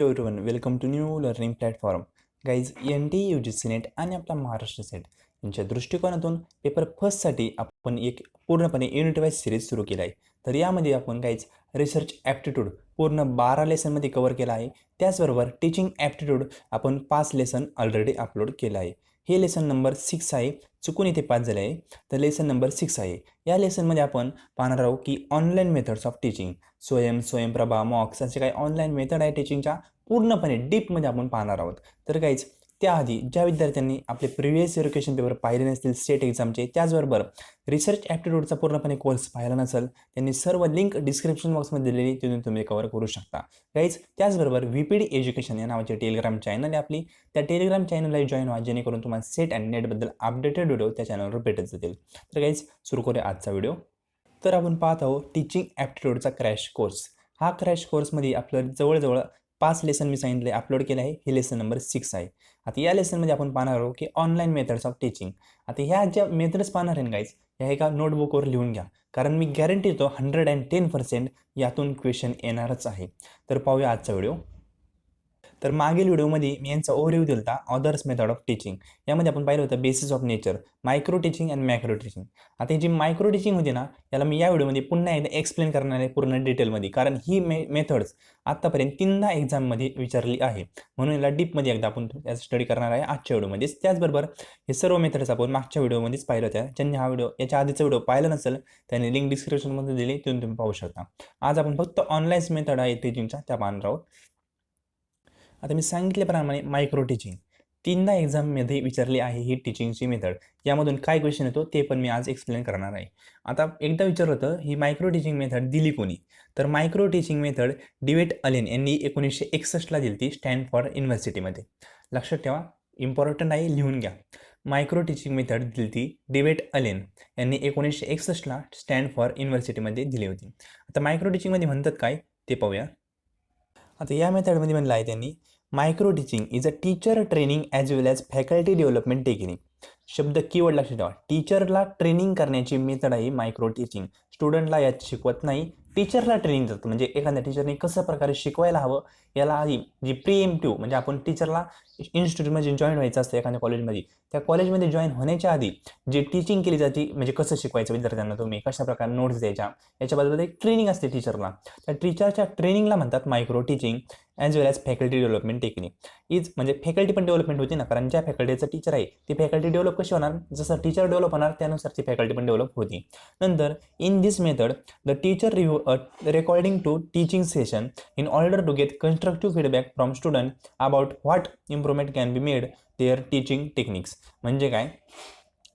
Hello everyone, welcome to new learning platform. Guys, NTA UGC Net आणि आपला Maharashtra set यांच्या दृष्टिकोनातून पेपर फर्स्टसाठी आपण एक पूर्णपणे युनिट वाईज सिरीज सुरू केला आहे. तर यामध्ये आपण गाईज रिसर्च ॲप्टिट्यूड पूर्ण 12 लेसनमध्ये कव्हर केला आहे. त्याचबरोबर टीचिंग ॲप्टिट्यूड आपण 5 लेसन ऑलरेडी अपलोड केलं आहे. हे लेसन नंबर 6 आहे. चुकून इथे 5 झाले आहे, तर लेसन नंबर 6 आहे. या लेसनमध्ये आपण पाहणार आहोत की online methods of teaching, Swayamprabha, मॉक्स असे काही ऑनलाईन मेथड आहे टीचिंगच्या पूर्णपणे डीपमध्ये आपण पाहणार आहोत. तर गाईज त्याआधी ज्या विद्यार्थ्यांनी आपले प्रिव्हियस एज्युकेशन पेपर पाहिले नसतील स्टेट एक्झामचे, त्याचबरोबर रिसर्च ॲप्टिट्यूडचा पूर्णपणे कोर्स पाहिला नसेल, त्यांनी सर्व लिंक डिस्क्रिप्शन बॉक्समध्ये दिलेली तिथून तुम्ही कव्हर करू शकता. गाईज त्याचबरोबर VPD एज्युकेशन या नावाचे टेलिग्राम चॅनल आहे आपली, त्या टेलिग्राम चॅनलला जॉईन व्हा जेणेकरून तुम्हाला सेट अँड नेटबद्दल अपडेटेड व्हिडिओ त्या चॅनलवर भेटत जातील. तर गाईज सुरू करूया आजचा व्हिडिओ. तर आपण पाहत आहोत टीचिंग ॲप्टिट्यूडचा क्रॅश कोर्स. हा क्रॅश कोर्समध्ये आपलं जवळजवळ 5 लेसन मी सांगितले अपलोड केले आहे. हे लेसन नंबर 6 आहे. आता या लेसनमध्ये आपण पाहणार आहोत की ऑनलाईन मेथड्स ऑफ टीचिंग. आता ह्या ज्या मेथड्स पाहणार आहे गाईज, ह्या एका नोटबुकवर लिहून घ्या, कारण मी गॅरंटी देतो 110% यातून क्वेश्चन येणारच आहे. तर पाहूया आजचा व्हिडिओ. तर मागील व्हिडिओमध्ये मी यांचा ओव्हरव्ह्यू दिला होता, अदर्स मेथड ऑफ टीचिंग. यामध्ये आपण पाहिलं होतं basis of nature, micro teaching आणि मॅक्रो टीचिंग. आता ही जी मायक्रो टीचिंग होती ना, याला मी या व्हिडिओमध्ये पुन्हा एकदा एक्सप्लेन करणार आहे पूर्ण डिटेलमध्ये, कारण ही मेथड्स आत्तापर्यंत 3दा एक्झाममध्ये विचारली आहे. म्हणून याला डीपमध्ये एकदा आपण याचा स्टडी करणार आहे आजच्या व्हिडिओमध्येच. त्याचबरोबर हे सर्व मेथड्स आपण मागच्या व्हिडिओमध्येच पाहिलं होत्या. ज्यांनी हा व्हिडिओ याच्या आधीचा व्हिडिओ पाहिला नसेल त्यांनी लिंक डिस्क्रिप्शनमध्ये दिली, तिथून तुम्ही पाहू शकता. आज आपण फक्त ऑनलाईन मेथड आहे टीचिंगच्या त्या पाहणार आहोत. आता मी सांगितल्याप्रमाणे मायक्रो टीचिंग 3दा एक्झाममध्ये विचारली आहे ही टीचिंगची मेथड. यामधून काय क्वेश्चन येतो ते पण मी आज एक्सप्लेन करणार आहे. आता एकदा विचारलं होतं ही मायक्रो टीचिंग मेथड दिली कोणी, तर मायक्रो टीचिंग मेथड डिवेट अलेन यांनी 1961ला दिली ती स्टॅनफोर्ड युनिव्हर्सिटीमध्ये. लक्षात ठेवा, इम्पॉर्टंट आहे, लिहून घ्या. मायक्रो टीचिंग मेथड दिली ती डिवेट अलेन यांनी 1961ला स्टॅनफोर्ड युनिव्हर्सिटीमध्ये दिली होती. आता मायक्रो टीचिंगमध्ये म्हणतात काय ते पाहूया. आता या मेथडमध्ये म्हणलं आहे त्यांनी, micro teaching is a teacher training as well as faculty development technique. शब्द कीवर्ड लक्षात ठेवा. टीचरला ट्रेनिंग करण्याची मेथड आहे मायक्रो टीचिंग. स्टुडंटला यात शिकवत नाही, टीचरला ट्रेनिंग जातं. म्हणजे एखाद्या टीचरने कसं प्रकारे शिकवायला हवं याला आधी जी प्रिएम्प्टिव्ह, म्हणजे आपण टीचरला इन्स्टिट्यूटमध्ये जॉईन व्हायचं असतं एखाद्या कॉलेजमध्ये, त्या कॉलेजमध्ये जॉईन होण्याच्या आधी जे टीचिंग केली जाते, म्हणजे कसं शिकवायचं विद्यार्थ्यांना, तुम्ही कशा प्रकारे नोट्स द्यायच्या, याच्याबद्दल एक ट्रेनिंग असते टीचरला. त्या टीचरच्या ट्रेनिंगला म्हणतात micro teaching as well as faculty development technique. Is म्हणजे फॅकल्टी पण डेव्हलपमेंट होती ना, कारण ज्या फॅकल्टीचं टीचर आहे ती फॅकल्टी डेव्हलप कशी होणार, जसं टीचर डेव्हलप होणार त्यानुसार ती फॅकल्टी पण डेव्हलप होती. नंतर in this method the teacher review a recording to teaching session in order to get constructive feedback from student about what improvement can be made their teaching techniques. म्हणजे काय,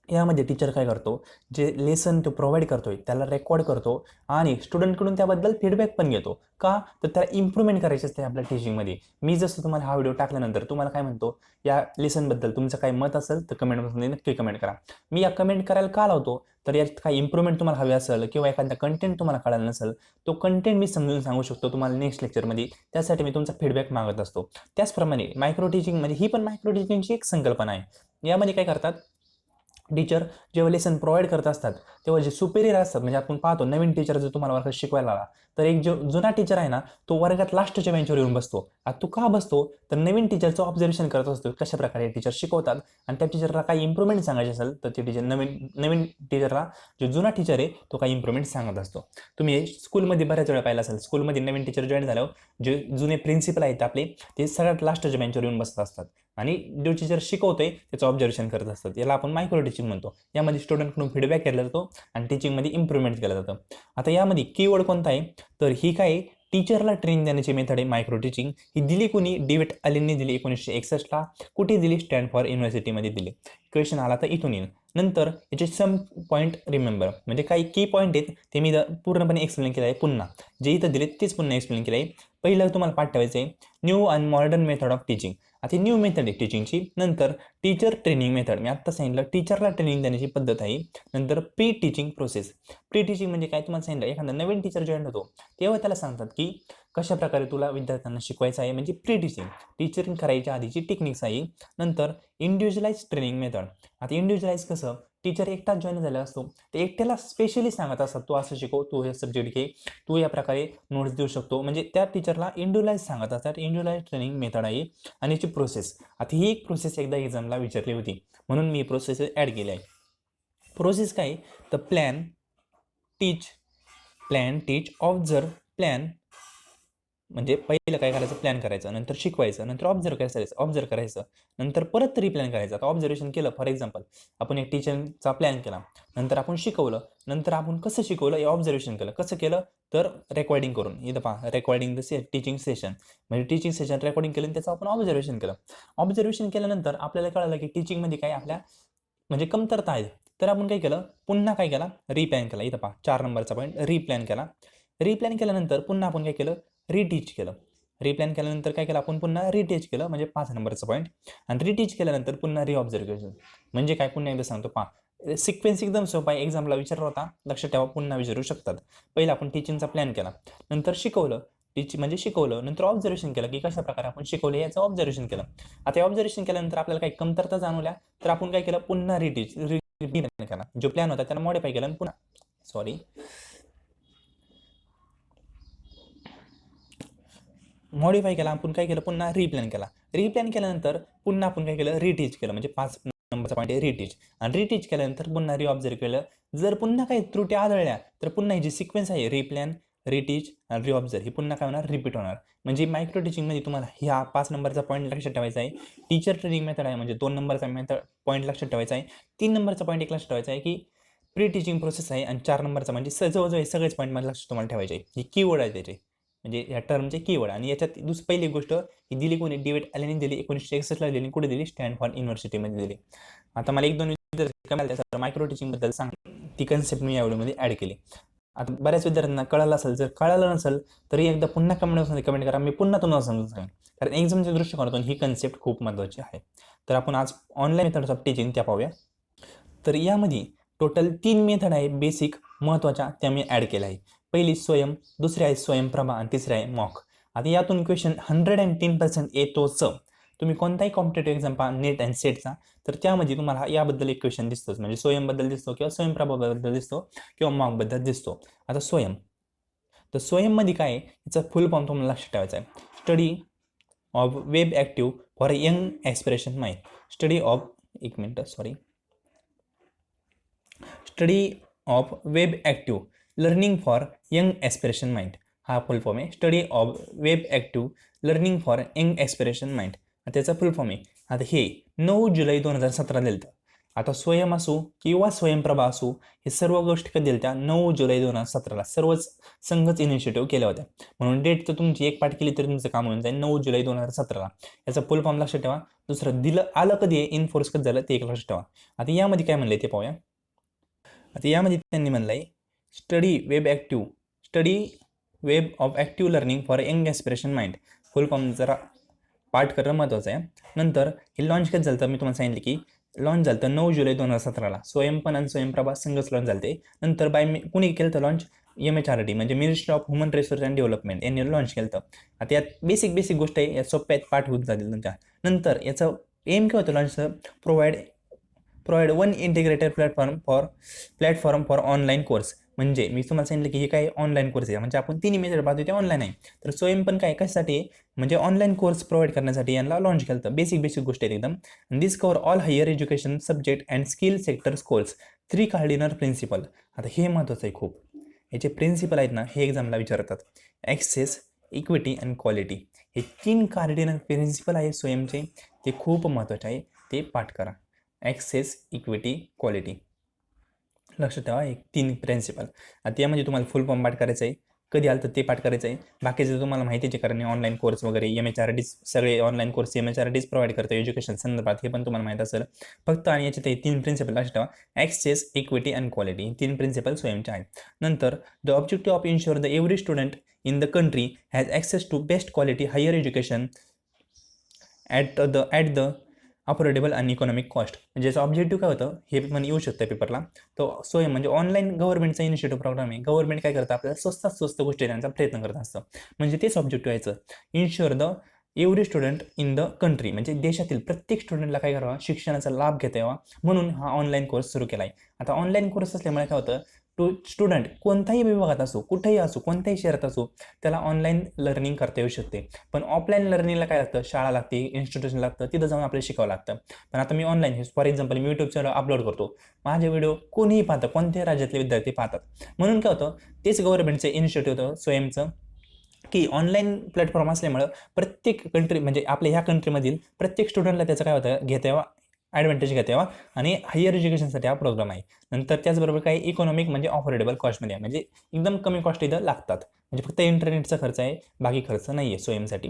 यामध्ये teacher काय करतो, जे lesson तो provide करतोय त्याला record करतो आणि स्टुडंटकडून त्याबद्दल फीडबॅक पण घेतो. का, तर त्याला इम्प्रूव्हमेंट करायचं असते आपल्या टीचिंगमध्ये. मी जसं तुम्हाला हा व्हिडिओ टाकल्यानंतर तुम्हाला काय म्हणतो, या लेसनबद्दल तुमचं काही मत असेल तर कमेंटमध्ये नक्की कमेंट करा. मी या कमेंट करायला का लावतो, तर यात काही इम्प्रूव्हमेंट तुम्हाला हवे असेल किंवा एखादा कंटेंट तुम्हाला कळाला नसेल, तो कंटेंट मी समजून सांगू शकतो तुम्हाला नेक्स्ट लेक्चरमध्ये. त्यासाठी मी तुमचा फीडबॅक मागत असतो. त्याचप्रमाणे मायक्रो टीचिंगमध्ये ही पण मायक्रो टीचिंगची एक संकल्पना आहे. यामध्ये काय करतात, टीचर जेव्हा लेसन प्रोव्हाइड करत असतात तेव्हा जे सुपेरियर असतात, म्हणजे आपण पाहतो नवीन टीचर जर तुम्हाला वर्गात शिकवायला आला तर एक जो जुना टीचर आहे ना, तो वर्गात लास्टच्या बेंचवर येऊन बसतो. आता तो का बसतो, तर नवीन टीचरचं ऑब्झर्वेशन करत असतो कशा प्रकारे टीचर शिकवतात, आणि त्या टीचरला काही इम्प्रूव्हमेंट सांगायचे असेल तर ते टीचर नवीन टीचरला, जो जुना टीचर आहे तो काही इम्प्रूव्हमेंट सांगत असतो. तुम्ही स्कूलमध्ये बऱ्याच वेळा पाहिलं असेल, स्कूलमध्ये नवीन टीचर जॉईन झाल्यावर जे जुने प्रिन्सिपल आहेत आपले ते सगळ्यात लास्टच्या बेंचवर येऊन बसत असतात आणि जो टीचर शिकवतोय त्याचं ऑब्झर्वेशन करत असतात. याला आपण मायक्रो टीचिंग म्हणतो. यामध्ये स्टुडंटकडून फीडबॅक केला जातो आणि टीचिंगमध्ये इम्प्रूव्हमेंट केलं जातं. आता यामध्ये कीवर्ड कोणता आहे, तर ही काय टीचरला ट्रेनिंग देण्याची मेथड आहे मायक्रो टीचिंग. ही दिली कोणी, डेव्हिड अलेनने दिली 1961ला. कुठे दिली, स्टॅनफोर्ड युनिव्हर्सिटीमध्ये दिली. क्वेश्चन आला तर इथून येईल. नंतर याचे सम पॉईंट रिमेंबर, म्हणजे काही की पॉईंट आहेत ते मी पूर्णपणे एक्सप्लेन केलं आहे. पुन्हा जे इथं दिले तेच पुन्हा एक्सप्लेन केलं आहे. पहिलं तुम्हाला पाठ ठेवायचं आहे new and modern method of teaching. आता न्यू मेथड आहे टीचिंगची. नंतर टीचर ट्रेनिंग मेथड, मी आत्ता सांगितलं टीचरला ट्रेनिंग देण्याची पद्धत आहे. नंतर pre teaching process. Pre teaching म्हणजे काय, तुम्हाला सांगितलं एखादा नवीन टीचर जॉईन होतो तेव्हा त्याला सांगतात की कशा प्रकारे तुला विद्यार्थ्यांना शिकवायचं आहे, म्हणजे प्री टीचिंग, टीचरिंग करायच्या आधीची टेक्निक्स आहे. नंतर इंडिव्हिज्युअलाइज ट्रेनिंग मेथड. आता इंडिव्हिज्युअलाइज कसं, टीचर एकटाच जॉईन झाला असतो, ते एकट्याला स्पेशली सांगत असतात तू असं शिकव, तू हे सब्जेक्ट घे, तू या प्रकारे नोट्स देऊ शकतो. म्हणजे त्या टीचरला इंडिव्हिज्युअलाइज सांगत असतात. इंडिव्हिज्युअलाइज ट्रेनिंग मेथड आहे आणि याची प्रोसेस. आता ही एक प्रोसेस एकदा एक्झामला विचारली होती म्हणून मी प्रोसेस ॲड केली आहे. प्रोसेस काय तर प्लॅन टीच ऑब्झर्व प्लॅन. म्हणजे पहिलं काय करायचं प्लॅन करायचं, नंतर शिकवायचं, नंतर ऑब्झर्व करायचं, नंतर परत रिप्लॅन करायचं. आता ऑब्झर्वेशन केलं, फॉर एक्झाम्पल आपण एक टीचरचा प्लॅन केला, नंतर आपण शिकवलं, नंतर आपण कसं शिकवलं हे ऑब्झर्वेशन केलं. कसं केलं तर रेकॉर्डिंग करून. इथं पहा रेकॉर्डिंग द टीचिंग सेशन, म्हणजे टीचिंग सेशन रेकॉर्डिंग केलं त्याचं आपण ऑब्झर्वेशन केलं. ऑब्झर्वेशन केल्यानंतर आपल्याला कळलं की टीचिंगमध्ये काय आपल्या म्हणजे कमतरता आहे. तर आपण काय केलं, पुन्हा काय केला रिप्लॅन केला. इथं पहा 4 नंबरचा पॉईंट रिप्लॅन केला. रिप्लॅन केल्यानंतर पुन्हा आपण काय केलं रिटीच केलं. रिप्लॅन केल्यानंतर काय केलं आपण पुन्हा रिटीच केलं, म्हणजे 5 नंबरचा पॉईंट. आणि रिटीच केल्यानंतर पुन्हा रिऑब्झर्वेशन. म्हणजे काय पुन्हा एकदा सांगतो पहा, सिक्वेन्स एकदम सोपा आहे. एक्झामला विचारला होता, लक्षात ठेवा, पुन्हा विचारू शकतात. पहिला आपण टीचिंगचा प्लॅन केला, नंतर शिकवलं, म्हणजे शिकवलं, नंतर ऑब्झर्वेशन केलं की कशा प्रकारे आपण शिकवले याचं ऑब्झर्वेशन केलं. आता ऑब्झर्वेशन केल्यानंतर आपल्याला काही कमतरता जाणवल्या तर आपण काय केलं पुन्हा रिटीच केला. जो प्लॅन होता त्याला मॉडिफाय केला आणि पुन्हा मॉडिफाय केला. आपण काय केलं पुन्हा रिप्लॅन केला. रिप्लॅन केल्यानंतर पुन्हा आपण काय केलं रिटीच केलं, म्हणजे 5 नंबरचा पॉईंट आहे रिटीच. आणि रिटीच केल्यानंतर पुन्हा रिऑब्झर्व केलं. जर पुन्हा काही त्रुटी आढळल्या तर पुन्हा ही जी सिक्वेन्स आहे रिप्लॅन, रिटीच आणि रिऑब्झर्व ही पुन्हा काय होणार रिपीट होणार. म्हणजे मायक्रो टीचिंगमध्ये तुम्हाला ह्या 5 नंबरचा पॉईंट लक्षात ठेवायचा आहे. टीचर ट्रेनिंग मेथड आहे म्हणजे 2 नंबरचा पॉईंट लक्षात ठेवायचा आहे. 3 नंबरचा पॉईंट एक लक्षात ठेवायचा आहे की प्री टीचिंग प्रोसेस आहे. आणि 4 नंबरचा म्हणजे जवळजवळ सगळेच पॉईंट मला लक्षात तुम्हाला ठेवायचे आहे. ही कीवर्ड आहे त्याचे, म्हणजे या टर्मचे कीवर्ड. आणि याच्यात पहिली गोष्ट ही दिली कोणी डेव्हिड ॲलेनने दिली 1961ला दिली. कुठे दिली स्टॅनफोर्ड युनिव्हर्सिटीमध्ये दिली. आता मला 1-2 विद्यार्थी मायक्रो टीचिंगबद्दल सांग, ती कन्सेप्ट मी या व्हिडिओमध्ये ॲड केली. आता बऱ्याच विद्यार्थ्यांना कळालं असेल, जर कळालं नसेल तरी एकदा पुन्हा कमेंटमध्ये कमेंट करा, मी पुन्हा तुम्हाला समजून सांगेन. कारण एक्झामच्या दृष्टिकोनातून ही कन्सेप्ट खूप महत्त्वाची आहे. तर आपण आज ऑनलाईन मेथड्स ऑफ टीचिंग त्या पाहूया. तर यामध्ये टोटल 3 मेथड आहे बेसिक महत्त्वाच्या, त्या मी ॲड केल्या आहे. पहिली स्वयं, दुसरी आहे स्वयंप्रभा आणि तिसरी आहे मॉक. आता यातून क्वेश्चन 110% येतोच. तुम्ही कोणताही कॉम्पिटेटिव्ह एक्झाम पहा नेट अँड सेटचा, तर त्यामध्ये तुम्हाला याबद्दल एक क्वेश्चन दिसतोच, म्हणजे स्वयंबद्दल दिसतो किंवा स्वयंप्रभाबद्दल दिसतो किंवा मॉकबद्दल दिसतो. आता स्वयं, तर स्वयंमध्ये काय आहे याचा फुल फॉर्म तुम्हाला लक्षात ठेवायचा आहे. Study of web active for young aspiration mind. Study of web active learning for young aspiration mind, हा फुल फॉर्म आहे. Study of web active learning for young aspiration mind, त्याचा फुल फॉर्म आहे. आता हे 9 जुलै 2017 दिलं. आता स्वयं असो किंवा स्वयंप्रभा असो, हे सर्व गोष्टी कधी दिल्या 9 जुलै 2017ला. सर्वच संघच इनिशिएटिव्ह केल्या होत्या. म्हणून डेट तर तुमची एक पाठ केली तरी तुमचं काम होऊन जाईल 9 जुलै 2017ला. याचा फुल फॉर्म लक्षात ठेवा. दुसरं दिलं आलं कधी आहे, इनफोर्स कधी झालं ते एक लक्षात ठेवा. आता यामध्ये काय म्हणलंय ते पाहूया. आता यामध्ये त्यांनी म्हणलंय study web of active learning for young aspiration mind. Full form जरा पाठ करणं महत्त्वाचं आहे. नंतर हे लॉन्च कधी झालं तर मी तुम्हाला सांगितलं की लॉन्च झालं तर 9 जुलै 2017ला. स्वयंपण आणि स्वयंप्रभा संघच लॉन्च झाले. नंतर कुणी केलं तर लॉन्च MHRD म्हणजे ministry of human resource and development यांनी लॉन्च केलं होतं. आता यात बेसिक गोष्ट आहे, या सोप्यात पाठ होत जातील तुमच्या. नंतर याचं एम काय होतं लॉन्चचं, provide one integrated platform for online course. म्हणजे मी तुम्हाला सांगितलं की हे काय ऑनलाईन कोर्स आहे, म्हणजे आपण तिन्ही मेथड पाहतो ते ऑनलाईन आहे. तर स्वयं पण काय कशासाठी म्हणजे ऑनलाईन कोर्स प्रोव्हाइड करण्यासाठी यांना लॉन्च केलं होतं. बेसिक गोष्ट आहे एकदम. This cover all higher education subject and skill sectors course 3 cardinal principle. आता हे महत्त्वाचं आहे खूप. याचे प्रिन्सिपल आहेत ना, हे एक्झामला विचारतात. ॲक्सेस, इक्विटी आणि क्वालिटी, हे 3 कार्डिनल प्रिन्सिपल आहे स्वयंचे, ते खूप महत्त्वाचे आहे, ते पाठ करा. ॲक्सेस, इक्विटी, क्वालिटी लक्षात ठेवा, एक 3 प्रिन्सिपल. आता यामध्ये तुम्हाला फुल फॉर्म पाठ करायचं आहे, कधी आलं तर ते पाठ करायचं आहे. बाकीचं तुम्हाला माहितीच आहे, कारण ऑनलाईन कोर्स वगैरे MHRD सगळे ऑनलाईन कोर्स MHRDच प्रोव्हाइड करतं एज्युकेशन संदर्भात, हे पण तुम्हाला माहीत असेल. फक्त आणि याचे ते 3 प्रिन्सिपल लक्षात ठेवा. ॲक्सेस, इक्विटी आणि क्वालिटी, 3 प्रिन्सिपल स्वयंचे आहेत. नंतर the objective of ensure the every student in the country has access to best quality higher education at the affordable आणि इकॉनॉमिक कॉस्ट. म्हणजे याचं ऑब्जेक्टिव्ह काय होतं हे पण येऊ शकतं पेपरला. तो स्वयं म्हणजे ऑनलाईन गव्हर्नमेंटचा इनिशिएटिव्ह प्रोग्राम आहे. गव्हर्नमेंट काय करतं आपल्याला स्वस्त गोष्टी देण्याचा प्रयत्न करत असतं, म्हणजे तेच ऑब्जेक्टिव्ह यायचं. Ensure the every student in the country, म्हणजे देशातील प्रत्येक स्टुडंटला काय करावं, शिक्षणाचा लाभ घेता यावा म्हणून हा ऑनलाईन कोर्स सुरू केला आहे. आता ऑनलाईन कोर्स असल्यामुळे काय होतं, स्टुडंट कोणत्याही विभागात असो, कुठेही असो, कोणत्याही शहरात असो, त्याला ऑनलाईन लर्निंग करता येऊ शकते. पण ऑफलाईन लर्निंगला काय लागतं, शाळा लागते, इन्स्टिट्यूशन लागतं, तिथं जाऊन आपल्याला शिकावं लागतं. पण आता मी ऑनलाईन, फॉर एक्झाम्पल मी यूट्यूब चॅनल अपलोड करतो, माझे व्हिडिओ कोणीही पाहतं, कोणत्याही राज्यातले विद्यार्थी पाहतात. म्हणून काय होतं, तेच गव्हर्नमेंटचं इनिशिएटिव्ह होतं स्वयंचं, की ऑनलाईन प्लॅटफॉर्म असल्यामुळं प्रत्येक कंट्री, म्हणजे आपल्या ह्या कंट्रीमधील प्रत्येक स्टुडंटला त्याचं काय होतं, घेता यावा, ॲडव्हान्टेज घेता यावा. आणि हायर एज्युकेशनसाठी हा प्रोग्राम आहे. नंतर त्याचबरोबर काही इकॉनॉमिक म्हणजे अफोर्डेबल कॉस्टमध्ये आहे, म्हणजे एकदम कमी कॉस्ट इथं लागतात, म्हणजे फक्त इंटरनेटचा खर्च आहे, बाकी खर्च नाही आहे स्वयंसाठी.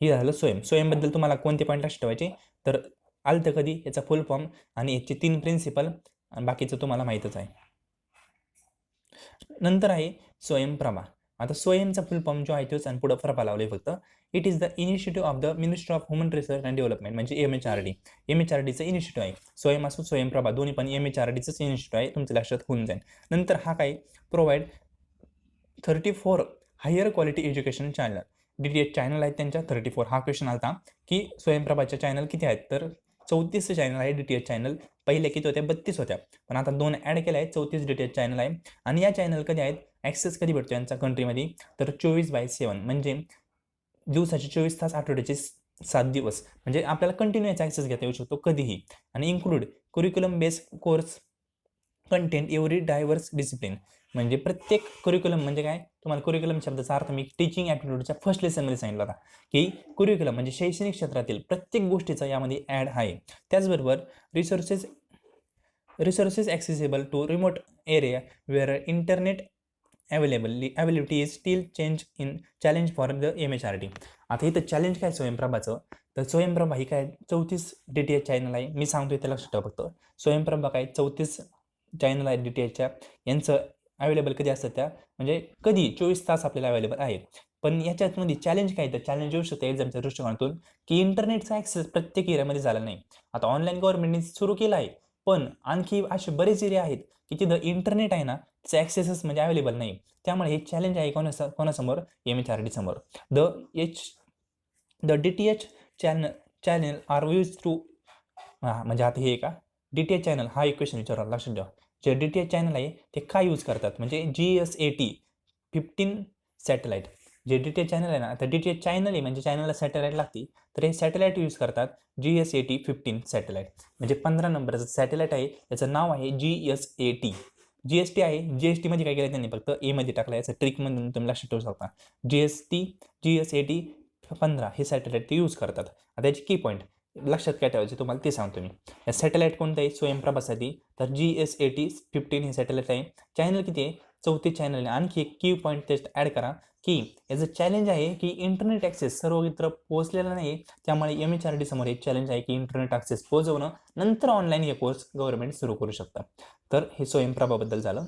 हे झालं स्वयंबद्दल तुम्हाला कोणते पॉईंट लक्षात ठेवायचे, तर आलं कधी, याचा फुल फॉर्म आणि याचे 3 प्रिन्सिपल, आणि बाकीचं तुम्हाला माहीतच आहे. नंतर आहे स्वयंप्रभा. आता स्वयंचा फुल फॉर्म जो आहे तोच, आणि पुढं प्रभा लावले फक्त. It is the initiative of the ministry of human research and development, म्हणजे MHRD. MHRDचं इनिशिएटिव्ह आहे. स्वयं असो स्वयंप्रभा दोन्ही पण MHRDचंच इनिशिएटिव्ह आहे, तुमच्या लक्षात होऊन जाईल. नंतर हा काय, provide 34 higher quality education channel. DTH channel आहेत त्यांच्या 34. हा क्वेश्चन आला की स्वयंप्रभाच्या चॅनल किती आहेत, तर 34 चॅनल आहे DTH चॅनल. पहिले किती होत्या, 32 होत्या, पण आता 2 ॲड केल्या आहेत, 34 DTH चॅनल आहे. आणि या चॅनल कधी आहेत, ॲक्सेस कधी भेटतो यांचा कंट्रीमध्ये, तर 24/7, म्हणजे दिवसाचे 24 तास, आठवड्याचे 7 दिवस, म्हणजे आपल्याला कंटिन्यू याचा ॲक्सेस घेता येऊ शकतो कधीही. आणि include curriculum based course content every diverse discipline, म्हणजे प्रत्येक करिक्युलम म्हणजे काय, तुम्हाला करिक्युलम शब्दाचा अर्थ मी टीचिंग ॲप्टिट्यूडच्या फर्स्ट लेसनमध्ये सांगितलं होता, की करिक्युलम म्हणजे शैक्षणिक क्षेत्रातील प्रत्येक गोष्टीचा यामध्ये ॲड आहे. त्याचबरोबर resources accessible to remote area where internet availability is still challenge for the MHRD. आता इथं चॅलेंज काय स्वयंप्रभाचं, तर स्वयंप्रभा ही काय 34 DTH चॅनल आहे, मी सांगतोय त्याला लक्षात ठेवा फक्त. स्वयंप्रभा काय 34 चॅनल आहेत DTHच्या, यांचं अवेलेबल कधी असतं, त्या म्हणजे कधी 24 तास आपल्याला अवेलेबल आहे. पण याच्यामध्ये चॅलेंज काय, तर चॅलेंज येऊ शकतं एक्झामच्या दृष्टिकोनातून, की इंटरनेटचा ॲक्सेस प्रत्येक एरियामध्ये झाला नाही. आता ऑनलाईन गव्हर्नमेंटने सुरू केलं आहे, पण आणखी असे बरेच एरिया आहेत की तिथं इंटरनेट आहे ना, त्याचं ॲक्सेसच म्हणजे अवेलेबल नाही. त्यामुळे हे चॅलेंज आहे कोणासमोर, MHRD समोर. The DTH channel are use to, म्हणजे आता हे का DTH चॅनल, हा एक क्वेश्चन विचारला, लक्षात ठेवा. जे DTH चॅनल आहे ते काय यूज करतात, म्हणजे GSAT 15 सॅटेलाईट. जे DTH चॅनल आहे ना, आता DTH चॅनल आहे म्हणजे चॅनलला सॅटेलाईट लागते, तर हे सॅटेलाईट यूज करतात GSAT 15 सॅटेलाईट, म्हणजे 15 नंबरचं सॅटेलाईट आहे, त्याचं नाव आहे GSAT. GST आहे, GST मध्ये काय केलं त्यांनी, फक्त ए मध्ये टाकलं, याचं ट्रिकमधून तुम्ही लक्षात ठेवू शकता. GSAT 15 हे सॅटेलाईट ते यूज करतात. आता याचे की पॉईंट लक्षात काय ठेवायचे तुम्हाला ते सांगतो मी. या सॅटेलाईट कोणतं आहे स्वयंप्रभासाठी, तर GSAT 15 हे सॅटेलाईट आहे. चॅनल किती आहे, 34 चॅनल आहे. आणखी एक की पॉईंट टेस्ट ॲड करा, की याचं चॅलेंज आहे की इंटरनेट ॲक्सेस सर्वत्र पोहोचलेला नाही, त्यामुळे MHRD समोर एक चॅलेंज आहे की इंटरनेट ॲक्सेस पोहोचवणं, नंतर ऑनलाईन हे कोर्स गव्हर्नमेंट सुरू करू शकतं. तर हे स्वयंप्रभाबद्दल झालं.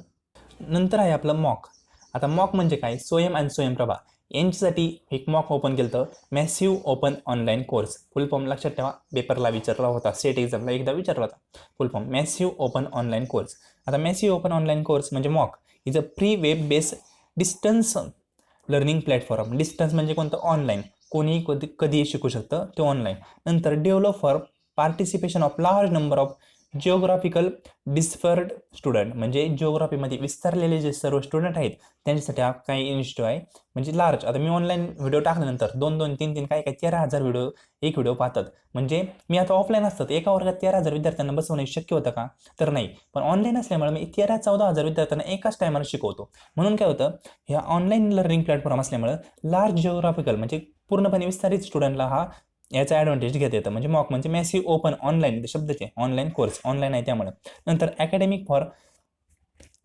नंतर आहे आपलं मॉक. आता मॉक म्हणजे काय, स्वयं आणि स्वयंप्रभा यांच्यासाठी एक मॉक ओपन केलं तर मॅसिव्ह ओपन ऑनलाईन कोर्स. फुल फॉर्म लक्षात ठेवा, पेपरला विचारला होता, सेट एक्झामला एकदा विचारला होता. फुल form massive open online course. आता मॅसिव्ह ओपन ऑनलाईन कोर्स म्हणजे mock is a free web based distance learning platform. Distance म्हणजे कोणतं, ऑनलाईन, कोणीही कधीही शिकू शकतं, ते ऑनलाईन. नंतर develop for participation of large number of geographical dispersed student, म्हणजे जिओग्राफीमध्ये विस्तारलेले जे सर्व स्टुडंट आहेत त्यांच्यासाठी हा काही इनिशिएटिव्ह आहे, म्हणजे लार्ज. आता मी ऑनलाईन व्हिडिओ टाकल्यानंतर 2-2, 3-3 काय 13,000 व्हिडिओ एक व्हिडिओ पाहतात. म्हणजे मी आता ऑफलाईन असतात एका वर्गात 13,000 विद्यार्थ्यांना बसवणे शक्य होतं का, तर नाही. पण ऑनलाईन असल्यामुळे मी 13-14,000 विद्यार्थ्यांना एकाच टायमाला शिकवतो. म्हणून काय होतं, ह्या ऑनलाईन लर्निंग प्लॅटफॉर्म असल्यामुळे लार्ज जिओग्राफिकल म्हणजे पूर्णपणे विस्तारित स्टुडंटला हा याचा ॲडव्हान्टेज घेता येतं. म्हणजे मॉक म्हणजे massive open online शब्दचे, online course online आहे त्यामुळे. नंतर academic for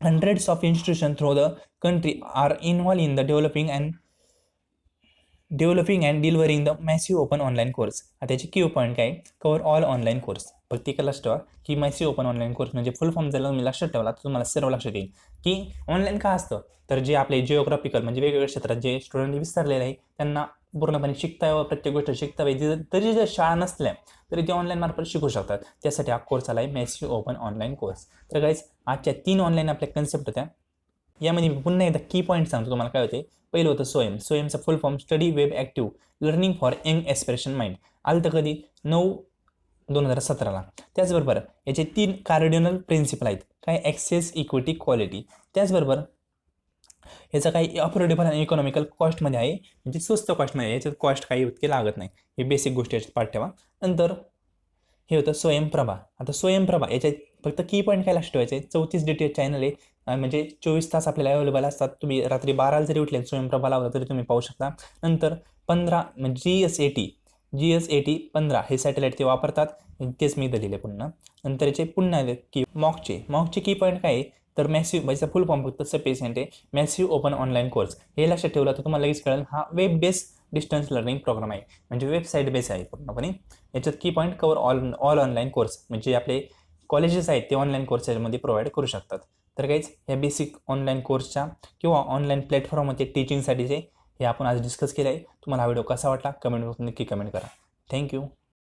hundreds of institutions through the country are involved in the developing and delivering the massive open online course. आता त्याचे की पॉईंट काय, कव्हर ऑल ऑनलाईन कोर्स. प्रत्येक लक्षात ठेवा की मॅसिव्ह ओपन ऑनलाईन कोर्स म्हणजे फुल फॉर्म जर मी लक्षात ठेवला तर तुम्हाला सर्व लक्षात येईल की ऑनलाईन का असतं, तर जे आपले जिओग्राफिकल म्हणजे वेगवेगळ्या क्षेत्रात जे स्टुडंट विस्तारलेले आहे त्यांना पूर्णपणे शिकता यावं, प्रत्येक गोष्ट शिकता पाहिजे, तरी जर शाळा नसल्या तरी ते ऑनलाईन मार्फत शिकू शकतात. त्यासाठी हा कोर्स आला आहे मॅसिव्ह ओपन ऑनलाईन कोर्स. तर गाईज आजच्या 3 ऑनलाईन आपल्या कन्सेप्ट होत्या. यामध्ये मी पुन्हा एकदा की पॉईंट सांगतो तुम्हाला काय होते. पहिलं होतं स्वयंचा full form study web active, learning for young aspiration mind आलं तर कधी 9/2017ला. त्याचबरोबर याचे 3 कार्डिनल प्रिन्सिपल आहेत. काय? Access, equity, quality. त्याचबरोबर याचा काही अफोर्डेबल आणि इकॉनॉमिकल कॉस्टमध्ये आहे, म्हणजे स्वस्त कॉस्टमध्ये. याच्यात कॉस्ट काही इतके लागत नाही. हे बेसिक गोष्टी याच्यात पाठ ठेवा. नंतर हे होतं स्वयंप्रभा. आता स्वयंप्रभा याच्यात फक्त की पॉईंट काय लक्षात ठेवायचे? 34 DTH चॅनल आहे, म्हणजे 24 तास आपल्याला अवेलेबल असतात. तुम्ही रात्री 12ला जरी उठले स्वयंप्रभा लावला तरी तुम्ही पाहू शकता. नंतर 15 म्हणजे GS80 15 हे सॅटेलाईट ते वापरतात, तेच मी इथं लिहिले पुन्हा. नंतर याचे पुन्हा की मॉकचे की पॉईंट काय आहे? तर मॅसिव्ह, याचा फुल फॉर्म फक्त सफिशियंट आहे, मॅसिव्ह ओपन ऑनलाईन कोर्स. हे लक्षात ठेवलं तर तुम्हाला लगेच कळेल हा web based distance learning program आहे, म्हणजे वेबसाईट बेस आहे पूर्णपणे. याच्यात key point cover all online course, म्हणजे आपले कॉलेजेस आहेत ते ऑनलाईन कोर्स याच्यामध्ये प्रोव्हाइड करू शकतात. तर काहीच ह्या बेसिक ऑनलाईन कोर्सच्या किंवा ऑनलाईन प्लॅटफॉर्ममध्ये टीचिंगसाठीचे हे आपण आज डिस्कस केलं आहे. तुम्हाला हा व्हिडिओ कसा वाटला कमेंट बॉक्समध्ये नक्की कमेंट करा. थँक्यू.